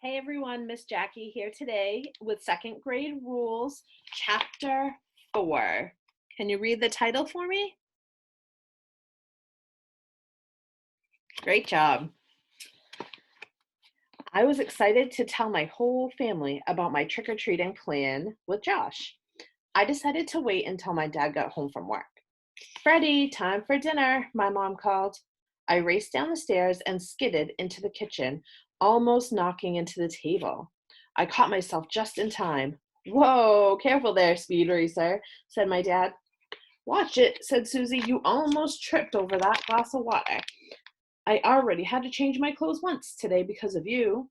Hey everyone, Miss Jackie here today with second grade rules, chapter 4. Can you read the title for me? Great job. I was excited to tell my whole family about my trick-or-treating plan with Josh. I decided to wait until my dad got home from work. Freddie, time for dinner, my mom called. I raced down the stairs and skidded into the kitchen, almost knocking into the table. I caught myself just in time. Whoa, careful there, speed racer, said my dad. Watch it, said Susie. You almost tripped over that glass of water. I already had to change my clothes once today because of you.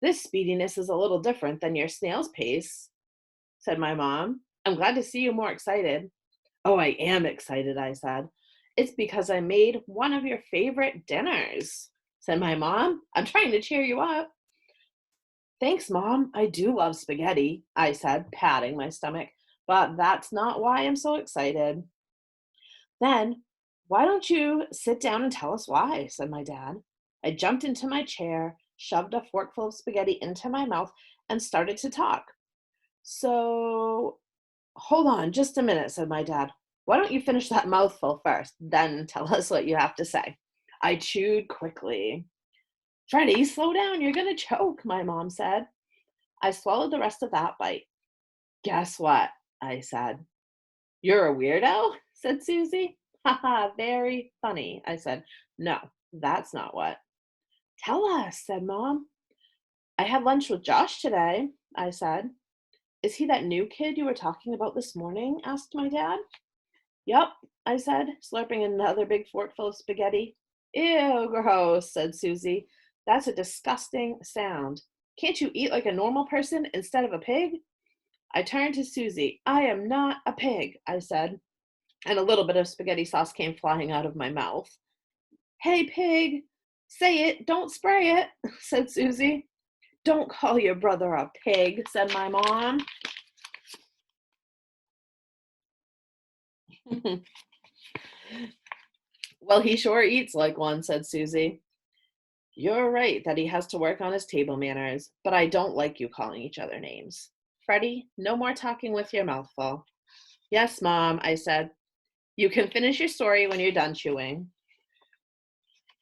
This speediness is a little different than your snail's pace, said my mom. I'm glad to see you more excited. Oh, I am excited, I said. It's because I made one of your favorite dinners, said my mom. I'm trying to cheer you up. Thanks, Mom. I do love spaghetti, I said, patting my stomach, but that's not why I'm so excited. Then, why don't you sit down and tell us why, said my dad. I jumped into my chair, shoved a forkful of spaghetti into my mouth, and started to talk. So, hold on just a minute, said my dad. Why don't you finish that mouthful first, then tell us what you have to say? I chewed quickly. Freddie, slow down, you're gonna choke, my mom said. I swallowed the rest of that bite. Guess what? I said. You're a weirdo, said Susie. Haha, very funny, I said. No, that's not what. Tell us, said Mom. I had lunch with Josh today, I said. Is he that new kid you were talking about this morning? Asked my dad. Yup, I said, slurping another big forkful of spaghetti. Ew, gross, said Susie. That's a disgusting sound. Can't you eat like a normal person instead of a pig? I turned to Susie. I am not a pig, I said, and a little bit of spaghetti sauce came flying out of my mouth. Hey, pig, say it, don't spray it, said Susie. Don't call your brother a pig, said my mom. Well, he sure eats like one, said Susie. You're right that he has to work on his table manners, but I don't like you calling each other names. Freddie, no more talking with your mouth full. Yes, Mom, I said. You can finish your story when you're done chewing.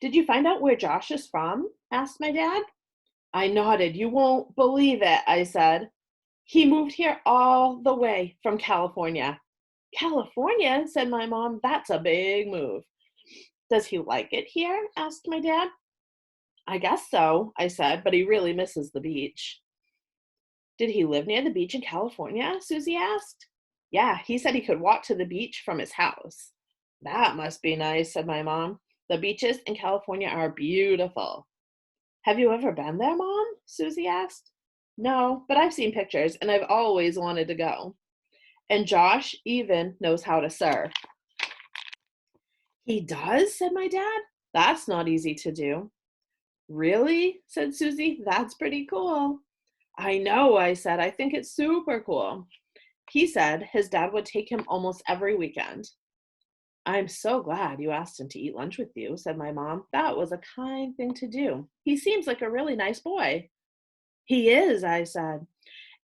Did you find out where Josh is from? Asked my dad. I nodded. You won't believe it, I said. He moved here all the way from California. California, said my mom. That's a big move. Does he like it here? Asked my dad. I guess so, I said, but he really misses the beach. Did he live near the beach in California? Susie asked. Yeah, he said he could walk to the beach from his house. That must be nice, said my mom. The beaches in California are beautiful. Have you ever been there, Mom? Susie asked. No, but I've seen pictures and I've always wanted to go. And Josh even knows how to surf. He does, said my dad. That's not easy to do. Really? Said Susie. That's pretty cool. I know, I said. I think it's super cool. He said his dad would take him almost every weekend. I'm so glad you asked him to eat lunch with you, said my mom. That was a kind thing to do. He seems like a really nice boy. He is, I said.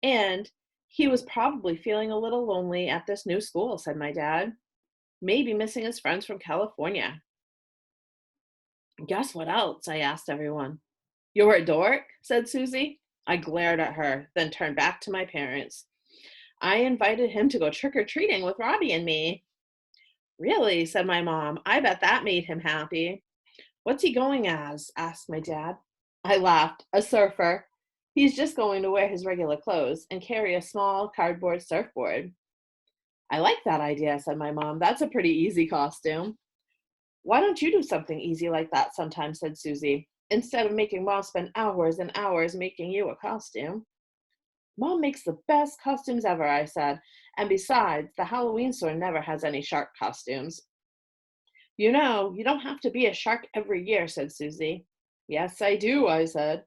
And he was probably feeling a little lonely at this new school, said my dad. Maybe missing his friends from California. Guess what else? I asked everyone. You're a dork, said Susie. I glared at her, then turned back to my parents. I invited him to go trick or treating with Robbie and me. Really, said my mom. I bet that made him happy. What's he going as? Asked my dad. I laughed. A surfer. He's just going to wear his regular clothes and carry a small cardboard surfboard. I like that idea, said my mom. That's a pretty easy costume. Why don't you do something easy like that sometime, said Susie, instead of making Mom spend hours and hours making you a costume. Mom makes the best costumes ever, I said. And besides, the Halloween store never has any shark costumes. You know, you don't have to be a shark every year, said Susie. Yes, I do, I said.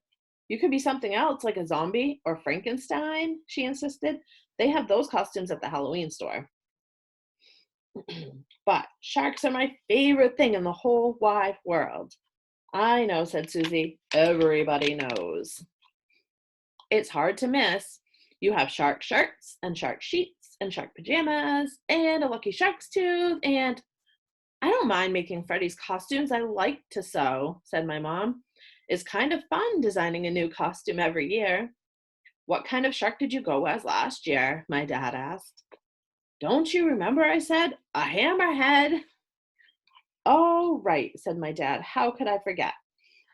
You could be something else, like a zombie or Frankenstein, she insisted. They have those costumes at the Halloween store. But sharks are my favorite thing in the whole wide world. I know, said Susie. Everybody knows. It's hard to miss. You have shark shirts and shark sheets and shark pajamas and a lucky shark's tooth. And I don't mind making Freddie's costumes. I like to sew, said my mom. It's kind of fun designing a new costume every year. What kind of shark did you go as last year? My dad asked. Don't you remember? I said. A hammerhead. Oh, right, said my dad. How could I forget?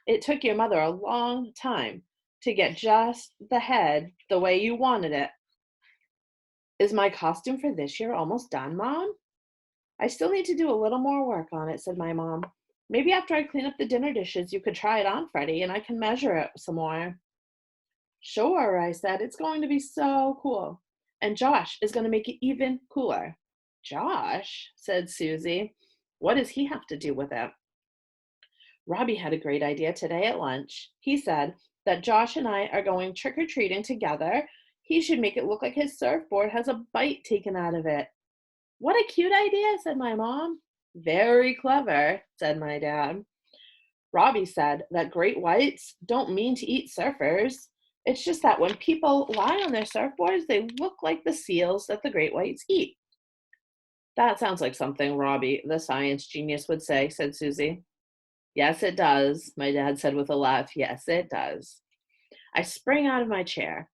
It took your mother a long time to get just the head the way you wanted it. Is my costume for this year almost done, Mom? I still need to do a little more work on it, said my mom. Maybe after I clean up the dinner dishes, you could try it on, Freddie, and I can measure it some more. Sure, I said. It's going to be so cool. And Josh is going to make it even cooler. Josh, said Susie. What does he have to do with it? Robbie had a great idea today at lunch. He said that Josh and I are going trick or treating together. He should make it look like his surfboard has a bite taken out of it. What a cute idea, said my mom. Very clever, said my dad. Robbie said that great whites don't mean to eat surfers. It's just that when people lie on their surfboards, they look like the seals that the great whites eat. That sounds like something Robbie, the science genius, would say, said Susie. Yes, it does, my dad said with a laugh. Yes, it does. I sprang out of my chair.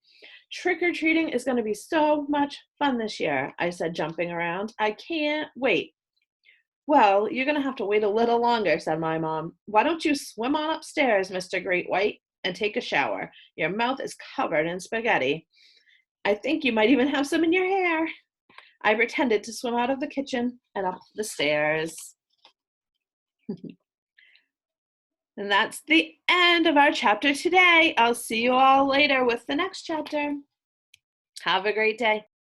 Trick-or-treating is going to be so much fun this year, I said, jumping around. I can't wait. Well, you're going to have to wait a little longer, said my mom. Why don't you swim on upstairs, Mr. Great White, and take a shower? Your mouth is covered in spaghetti. I think you might even have some in your hair. I pretended to swim out of the kitchen and up the stairs. And that's the end of our chapter today. I'll see you all later with the next chapter. Have a great day.